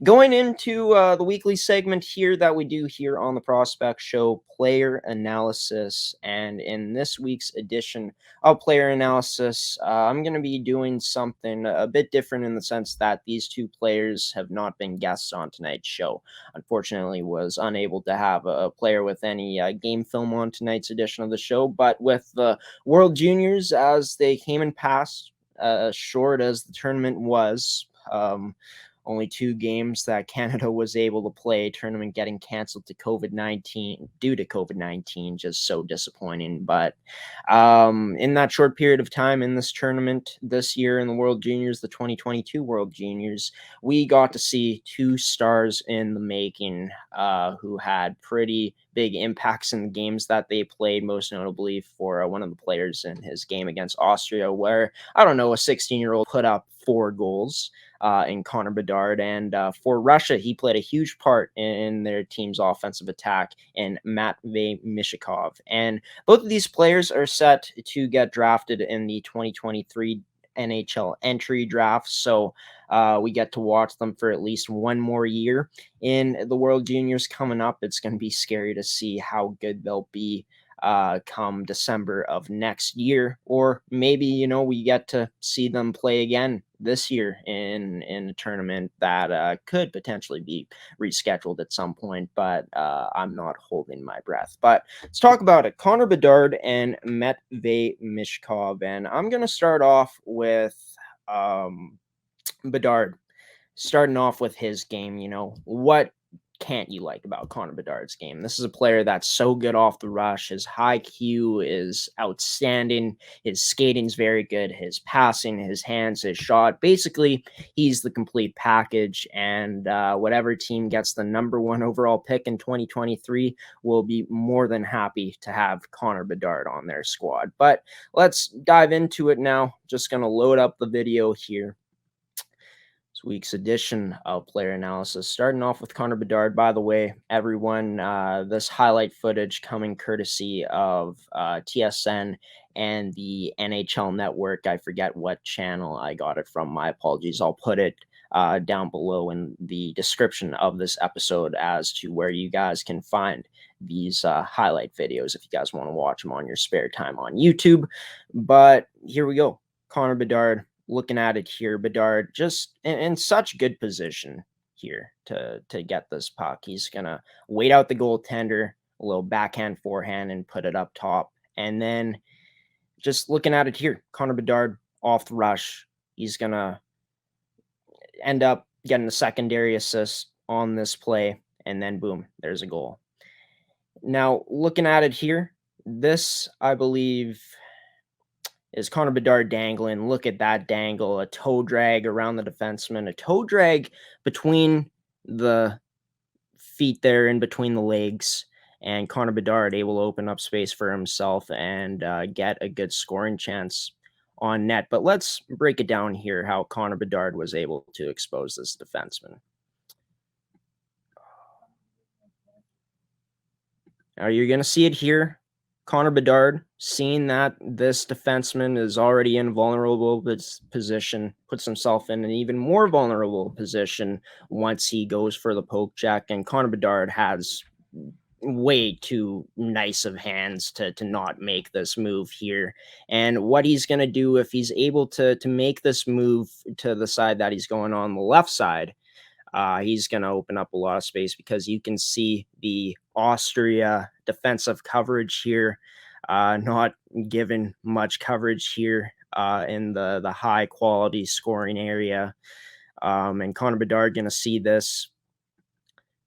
Going into the weekly segment here that we do here on the Prospect Show, player analysis. And in this week's edition of player analysis, I'm going to be doing something a bit different in the sense that these two players have not been guests on tonight's show. Unfortunately, was unable to have a player with any game film on tonight's edition of the show. But with the World Juniors, as they came and passed, short as the tournament was. Only two games that Canada was able to play, tournament getting canceled to COVID-19 due to COVID-19, just so disappointing. But in that short period of time in this tournament this year in the World Juniors, the 2022 World Juniors, we got to see two stars in the making who had pretty big impacts in the games that they played, most notably for one of the players in his game against Austria, where, I don't know, a 16-year-old put up 4 goals in Connor Bedard. And for Russia, he played a huge part in their team's offensive attack in Matvei Michkov. And both of these players are set to get drafted in the 2023 NHL entry draft. So we get to watch them for at least one more year in the World Juniors coming up. It's going to be scary to see how good they'll be come December of next year, or maybe we get to see them play again this year in a tournament that could potentially be rescheduled at some point. But I'm not holding my breath. But let's talk about it. Connor Bedard and Matvei Michkov, and I'm gonna start off with Bedard. Starting off with his game, what can't you like about Connor Bedard's game? This is a player that's so good off the rush. His high Q is outstanding. His skating's very good. His passing, his hands, his shot. Basically, he's the complete package. And whatever team gets the number 1 overall pick in 2023 will be more than happy to have Connor Bedard on their squad. But let's dive into it now. Just going to load up the video here. This week's edition of Player Analysis. Starting off with Connor Bedard. By the way, everyone, this highlight footage coming courtesy of TSN and the NHL Network. I forget what channel I got it from. My apologies. I'll put it down below in the description of this episode as to where you guys can find these highlight videos if you guys want to watch them on your spare time on YouTube. But here we go. Connor Bedard. Looking at it here, Bedard just in such good position here to get this puck. He's going to wait out the goaltender, a little backhand, forehand, and put it up top. And then just looking at it here, Connor Bedard off the rush. He's going to end up getting a secondary assist on this play. And then boom, there's a goal. Now, looking at it here, this, I believe, is Connor Bedard dangling. Look at that dangle, a toe drag around the defenseman, a toe drag between the feet there, in between the legs, and Connor Bedard able to open up space for himself and get a good scoring chance on net. But let's break it down here, how Connor Bedard was able to expose this defenseman. Now you're going to see it here. Connor Bedard, seeing that this defenseman is already in a vulnerable position, puts himself in an even more vulnerable position once he goes for the poke check. And Connor Bedard has way too nice of hands to not make this move here. And what he's going to do, if he's able to make this move to the side that he's going on the left side, he's going to open up a lot of space, because you can see the Austria defensive coverage here, not given much coverage here in the high quality scoring area. And Connor Bedard going to see this.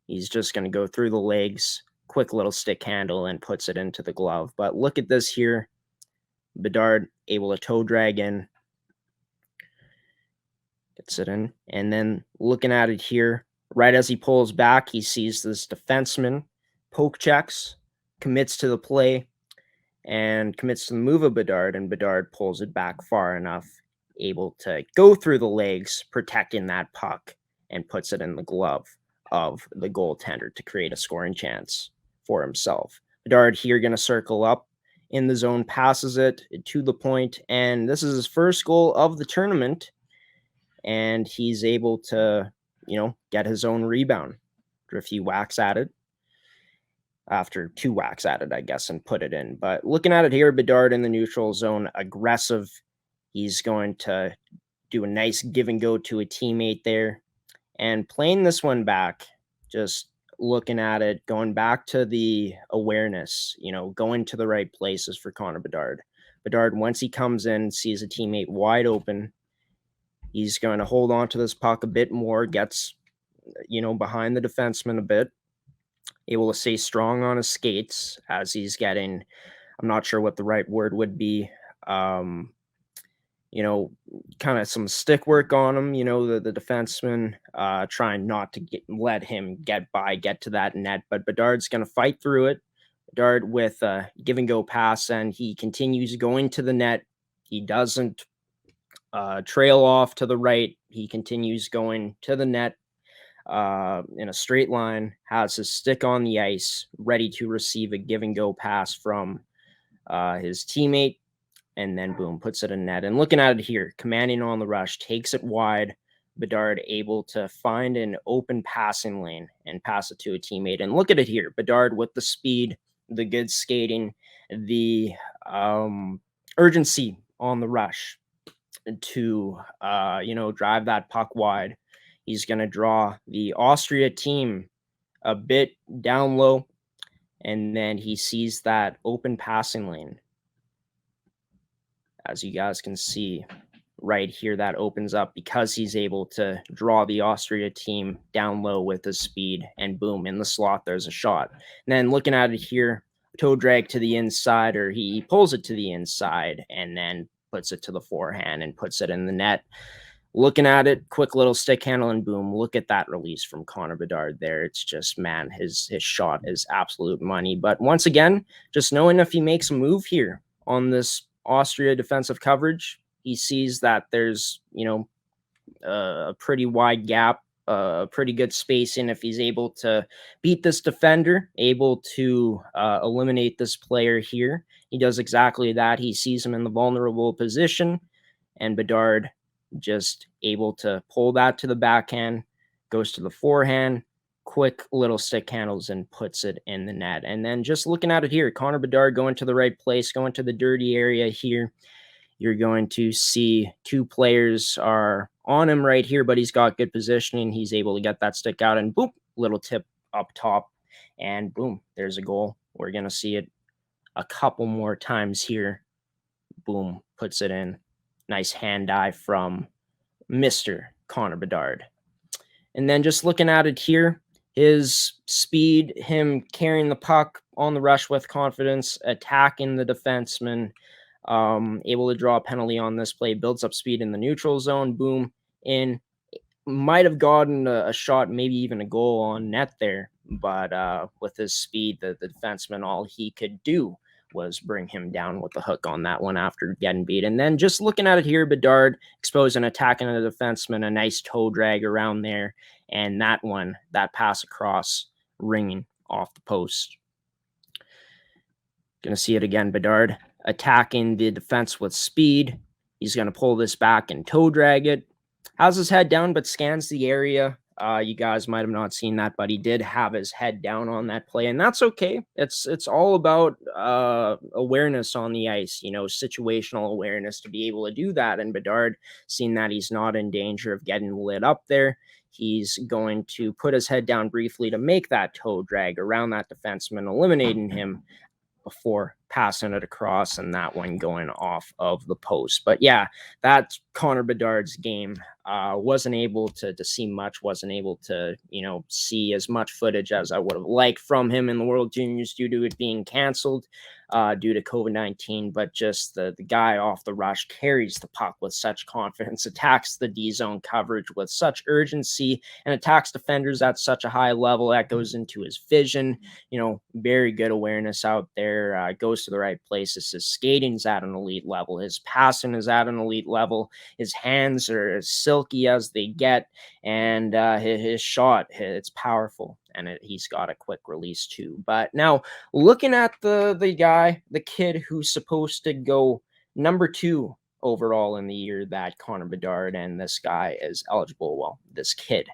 He's just going to go through the legs, quick little stick handle, and puts it into the glove. But look at this here. Bedard able to toe drag in. Gets it in. And then looking at it here, right as he pulls back, he sees this defenseman, poke checks, commits to the play, and commits to the move of Bedard, and Bedard pulls it back far enough, able to go through the legs, protecting that puck, and puts it in the glove of the goaltender to create a scoring chance for himself. Bedard here going to circle up in the zone, passes it to the point, and this is his first goal of the tournament. And he's able to get his own rebound after a few whacks at it. After 2 whacks at it, I guess, and put it in. But looking at it here, Bedard in the neutral zone, aggressive. He's going to do a nice give and go to a teammate there. And playing this one back, just looking at it, going back to the awareness, going to the right places for Connor Bedard. Bedard, once he comes in, sees a teammate wide open, he's going to hold on to this puck a bit more, gets, behind the defenseman a bit, able to stay strong on his skates as he's getting, I'm not sure what the right word would be, kind of some stick work on him, the defenseman trying not to let him get to that net, but Bedard's going to fight through it. Bedard with a give and go pass, and he continues going to the net. He doesn't trail off to the right. He continues going to the net in a straight line, has his stick on the ice, ready to receive a give and go pass from his teammate, and then boom, puts it in net. And looking at it here, commanding on the rush, takes it wide. Bedard able to find an open passing lane and pass it to a teammate. And look at it here, Bedard with the speed, the good skating, the urgency on the rush to drive that puck wide. He's going to draw the Austria team a bit down low, and then he sees that open passing lane. As you guys can see right here, that opens up because he's able to draw the Austria team down low with his speed, and boom, in the slot, there's a shot. And then looking at it here, toe drag to the inside, or he pulls it to the inside and then puts it to the forehand and puts it in the net. Looking at it, quick little stick handle, and boom, look at that release from Connor Bedard there. It's just, man, his shot is absolute money. But once again, just knowing if he makes a move here on this Austria defensive coverage, he sees that there's, a pretty wide gap, pretty good spacing. If he's able to beat this defender, able to eliminate this player here, he does exactly that. He sees him in the vulnerable position, and Bedard just able to pull that to the backhand, goes to the forehand, quick little stick handles, and puts it in the net. And then just looking at it here, Connor Bedard going to the right place, going to the dirty area here. You're going to see 2 players are on him right here, but he's got good positioning. He's able to get that stick out, and boom, little tip up top, and boom, there's a goal. We're going to see it a couple more times here. Boom, puts it in. Nice hand eye from Mr. Connor Bedard. And then just looking at it here, his speed, him carrying the puck on the rush with confidence, attacking the defenseman, able to draw a penalty on this play, builds up speed in the neutral zone, boom, in. Might have gotten a shot, maybe even a goal on net there, but with his speed, the defenseman, all he could do was bring him down with the hook on that one after getting beat. And then just looking at it here, Bedard exposing, attacking the defenseman, a nice toe drag around there, and that pass across, ringing off the post. Gonna see it again, Bedard attacking the defense with speed. He's gonna pull this back and toe drag it. Has his head down, but scans the area. You guys might have not seen that, but he did have his head down on that play, and that's okay. It's all about awareness on the ice, situational awareness to be able to do that. And Bedard, seeing that he's not in danger of getting lit up there, he's going to put his head down briefly to make that toe drag around that defenseman, eliminating him before passing it across, and that one going off of the post. But yeah, that's Connor Bedard's game. Wasn't able to see much, wasn't able to, see as much footage as I would have liked from him in the World Juniors due to it being canceled due to COVID-19. But just the guy off the rush carries the puck with such confidence, attacks the D-zone coverage with such urgency, and attacks defenders at such a high level. That goes into his vision, very good awareness out there, goes to the right places. His skating's at an elite level. His passing is at an elite level. His hands are as silky as they get, and his shot, it's powerful, and he's got a quick release too. But now looking at the guy, the kid who's supposed to go number 2 overall in the year that Connor Bedard and this guy is eligible. Well, this kid,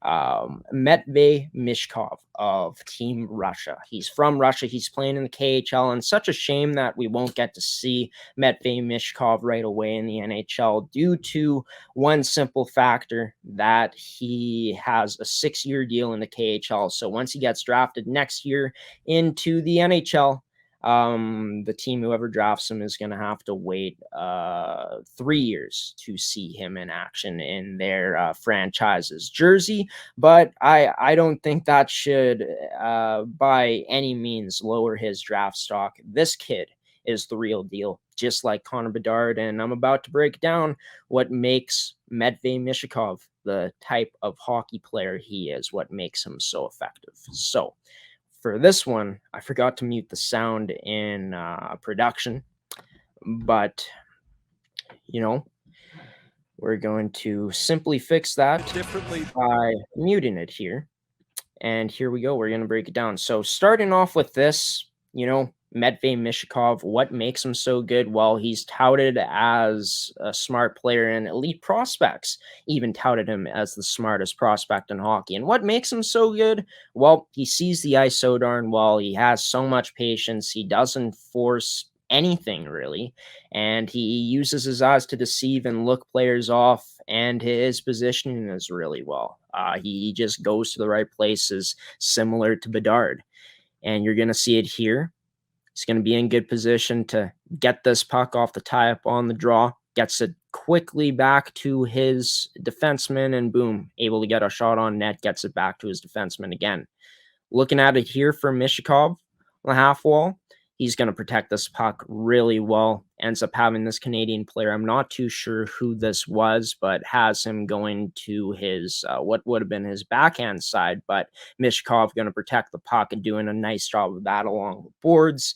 Matvei Michkov of Team Russia. He's from Russia. He's playing in the KHL, and such a shame that we won't get to see Matvei Michkov right away in the NHL due to one simple factor that he has a 6-year deal in the KHL. So once he gets drafted next year into the NHL, the team, whoever drafts him, is going to have to wait 3 years to see him in action in their franchise's jersey. But I don't think that should by any means lower his draft stock. This kid is the real deal, just like Connor Bedard, and I'm about to break down what makes Matvei Michkov the type of hockey player he is, what makes him so effective. So for this one, I forgot to mute the sound in production, but we're going to simply fix that by muting it here. And here we go. We're going to break it down. So starting off with this, Matvei Michkov, what makes him so good? Well, he's touted as a smart player, and elite prospects even touted him as the smartest prospect in hockey. And what makes him so good? Well, he sees the ice so darn well. He has so much patience. He doesn't force anything really, and he uses his eyes to deceive and look players off, and his positioning is really well. He just goes to the right places, similar to Bedard, and you're going to see it here. He's going to be in good position to get this puck off the tie-up on the draw, gets it quickly back to his defenseman, and boom, able to get a shot on net, gets it back to his defenseman again. Looking at it here for Michkov on the half wall, he's going to protect this puck really well. Ends up having this Canadian player, I'm not too sure who this was, but has him going to his, what would have been his backhand side. But Michkov going to protect the puck and doing a nice job of that along the boards.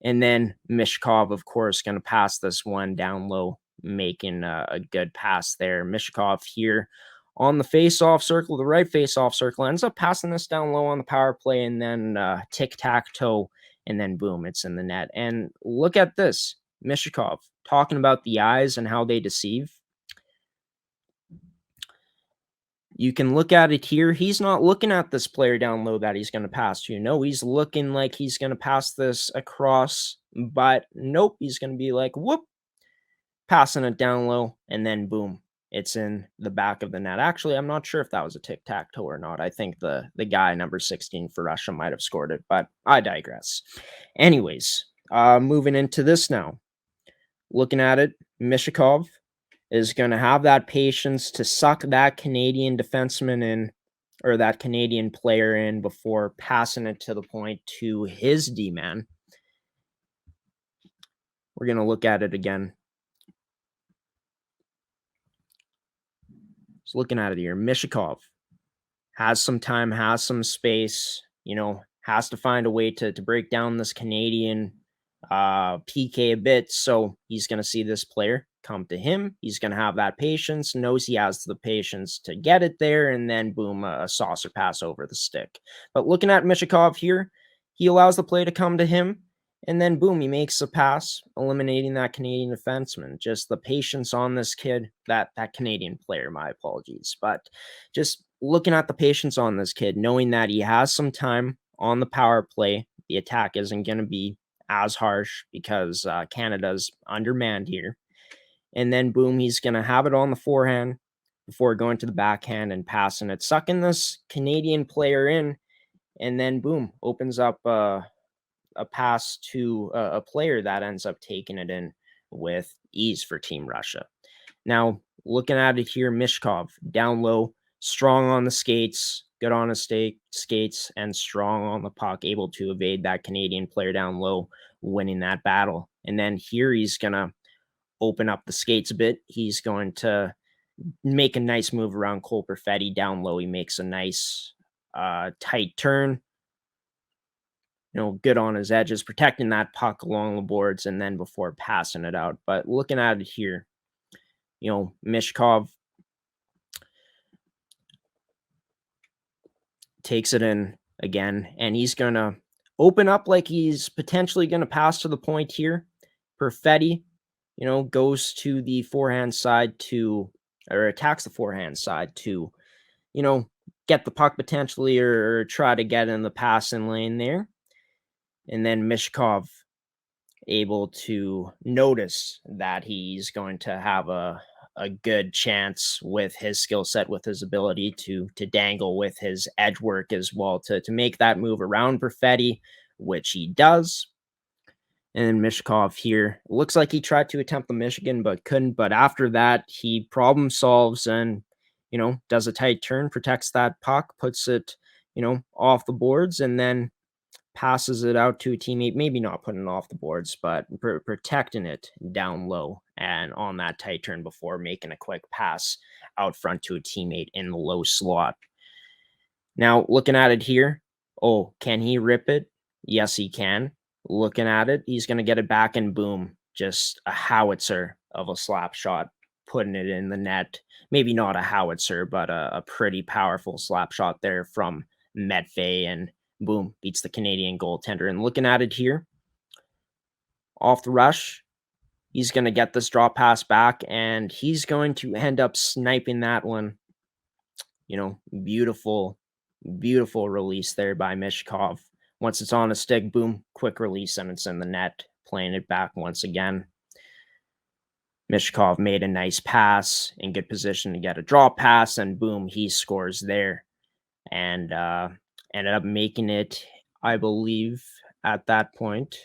And then Michkov, of course, going to pass this one down low, making a good pass there. Michkov here on the face-off circle, the right face-off circle, ends up passing this down low on the power play, and then tic-tac-toe, and then boom, it's in the net. And look at this, Michkov talking about the eyes and how they deceive. You can look at it here. He's not looking at this player down low that he's going to pass to. No, he's looking like he's going to pass this across, but nope, he's going to be like, whoop, passing it down low, and then boom, it's in the back of the net. Actually, I'm not sure if that was a tic-tac-toe or not. I think the guy, number 16 for Russia, might have scored it, but I digress. Anyways, moving into this now. Looking at it, Michkov is going to have that patience to suck that Canadian defenseman in, or that Canadian player in, before passing it to the point to his D-man. We're going to look at it again. Just looking at it here, Michkov has some time, has some space, has to find a way to break down this Canadian PK a bit. So he's going to see this player come to him. He's going to have that patience, knows he has the patience to get it there, and then boom, a saucer pass over the stick. But looking at Michkov here, he allows the play to come to him, and then boom, he makes a pass, eliminating that Canadian defenseman. Just the patience on this kid, that Canadian player, my apologies. But just looking at the patience on this kid, knowing that he has some time on the power play, the attack isn't going to be as harsh because Canada's undermanned here. And then boom, he's going to have it on the forehand before going to the backhand and passing it, sucking this Canadian player in, and then boom, opens up a pass to a player that ends up taking it in with ease for Team Russia. Now, looking at it here, Michkov down low, strong on the skates, good on his skates, and strong on the puck, able to evade that Canadian player down low, winning that battle. And then here he's going to open up the skates a bit. He's going to make a nice move around Cole Perfetti down low. He makes a nice tight turn, good on his edges, protecting that puck along the boards, and then before passing it out. But looking at it here, Michkov takes it in again, and he's going to open up like he's potentially going to pass to the point here. Perfetti, goes to the forehand side or attacks the forehand side to, get the puck potentially or try to get in the passing lane there. And then Michkov able to notice that he's going to have a good chance with his skill set, with his ability to dangle with his edge work as well, to make that move around Perfetti, which he does. And then Michkov here, looks like he tried to attempt the Michigan, but couldn't. But after that, he problem solves and, does a tight turn, protects that puck, puts it, off the boards, and then passes it out to a teammate, maybe not putting it off the boards, but protecting it down low and on that tight turn before making a quick pass out front to a teammate in the low slot. Now, looking at it here, can he rip it? Yes, he can. Looking at it, he's going to get it back and boom, just a howitzer of a slap shot, putting it in the net. Maybe not a howitzer, but a pretty powerful slap shot there from Matvei, and boom, beats the Canadian goaltender. And looking at it here, off the rush, he's going to get this drop pass back, and he's going to end up sniping that one. Beautiful, beautiful release there by Michkov. Once it's on a stick, boom, quick release, and it's in the net, playing it back once again. Michkov made a nice pass, in good position to get a drop pass, and boom, he scores there. And ended up making it, I believe, at that point,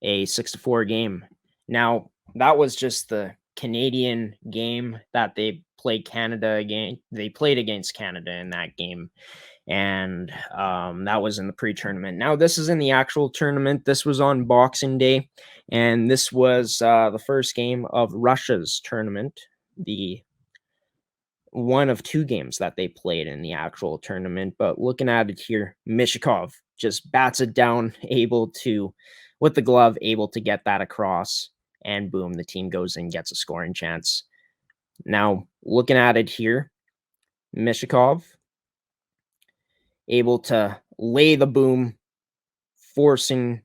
a 6-4 game. Now, that was just the Canadian game that they played Canada again. They played against Canada in that game. And that was in the pre-tournament. Now, this is in the actual tournament. This was on Boxing Day. And this was the first game of Russia's tournament, the one of two games that they played in the actual tournament. But looking at it here, Michkov just bats it down, able to, with the glove, able to get that across, and boom, the team goes and gets a scoring chance. Now, looking at it here, Michkov able to lay the boom, forcing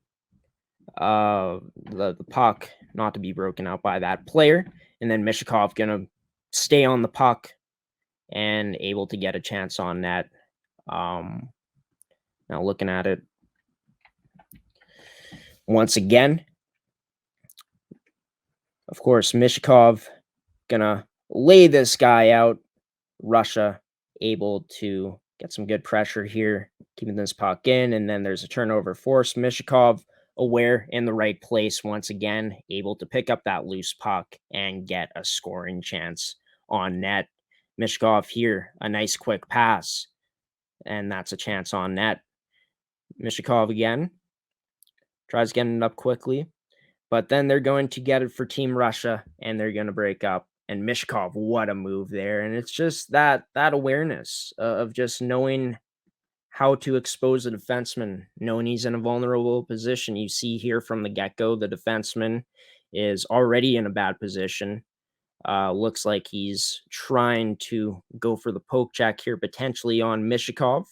the puck not to be broken out by that player, and then Michkov gonna stay on the puck and able to get a chance on net. Now looking at it once again, of course, Michkov gonna lay this guy out. Russia able to get some good pressure here, keeping this puck in, and then there's a turnover force. Michkov aware in the right place once again, able to pick up that loose puck and get a scoring chance on net. Michkov here, a nice quick pass, and that's a chance on net. Michkov again tries getting it up quickly, but then they're going to get it for Team Russia, and they're going to break up. And Michkov, what a move there. And it's just that awareness of just knowing how to expose a defenseman, knowing he's in a vulnerable position. You see here from the get-go, the defenseman is already in a bad position. Looks like he's trying to go for the poke check here, potentially on Michkov.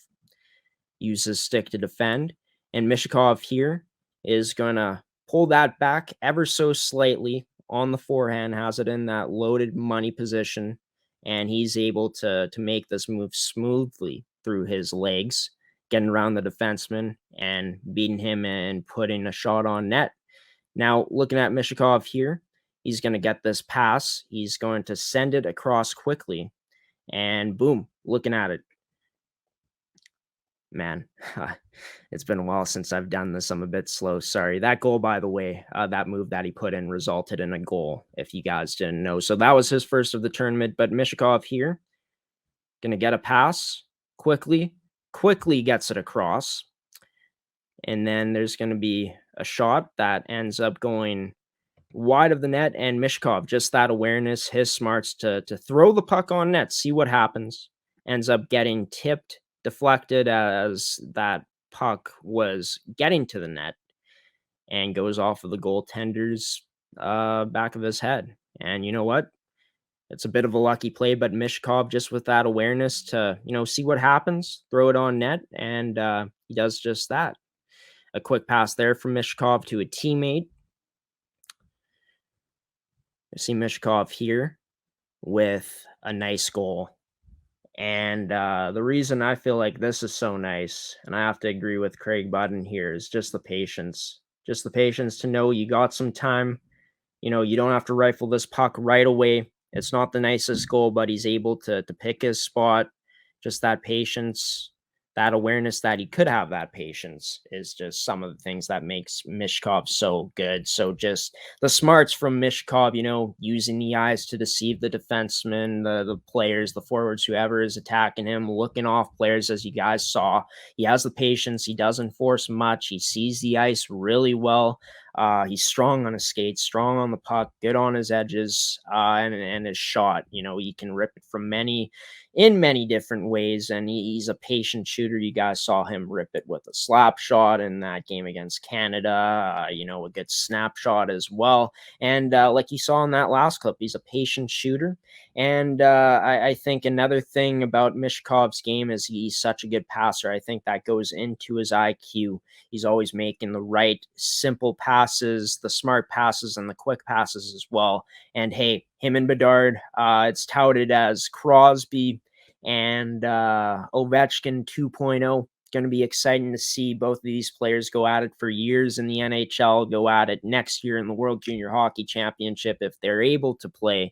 Use his stick to defend. And Michkov here is going to pull that back ever so slightly on the forehand, has it in that loaded money position, and he's able to make this move smoothly through his legs, getting around the defenseman and beating him and putting a shot on net. Now, looking at Michkov here, he's going to get this pass. He's going to send it across quickly, and boom, looking at it. Man, it's been a while since I've done this. I'm a bit slow. Sorry. That goal, by the way, that move that he put in resulted in a goal, if you guys didn't know. So that was his first of the tournament. But Michkov here, going to get a pass quickly gets it across. And then there's going to be a shot that ends up going wide of the net. And Michkov, just that awareness, his smarts to throw the puck on net, see what happens. Ends up getting tipped, deflected as that puck was getting to the net, and goes off of the goaltender's back of his head. And you know what? It's a bit of a lucky play, but Michkov, just with that awareness to, see what happens, throw it on net, and he does just that. A quick pass there from Michkov to a teammate. I see Michkov here with a nice goal. And the reason I feel like this is so nice, and I have to agree with Craig Button here, is just the patience. Just the patience to know you got some time. You don't have to rifle this puck right away. It's not the nicest goal, but he's able to pick his spot. Just that patience, that awareness that he could have that patience is just some of the things that makes Michkov so good. So just the smarts from Michkov, using the eyes to deceive the defensemen, the players, the forwards, whoever is attacking him, looking off players as you guys saw. He has the patience. He doesn't force much. He sees the ice really well. He's strong on his skates, strong on the puck, good on his edges, and his shot. He can rip it from in many different ways, and he's a patient shooter. You guys saw him rip it with a slap shot in that game against Canada. A good snapshot as well. And like you saw in that last clip, he's a patient shooter. And I think another thing about Mishkov's game is he's such a good passer. I think that goes into his IQ. He's always making the right, simple passes, the smart passes, and the quick passes as well. And hey, him and Bedard, it's touted as Crosby and Ovechkin 2.0. Going to be exciting to see both of these players go at it for years in the NHL, go at it next year in the World Junior Hockey Championship if they're able to play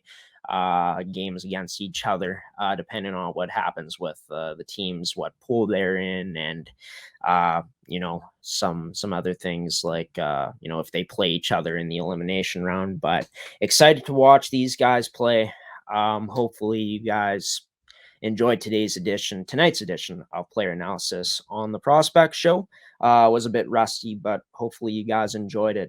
games against each other, depending on what happens with the teams, what pool they're in, and some other things like if they play each other in the elimination round. But excited to watch these guys play. Hopefully you guys enjoyed tonight's edition of Player Analysis on the Prospect Show. Was a bit rusty, but hopefully you guys enjoyed it.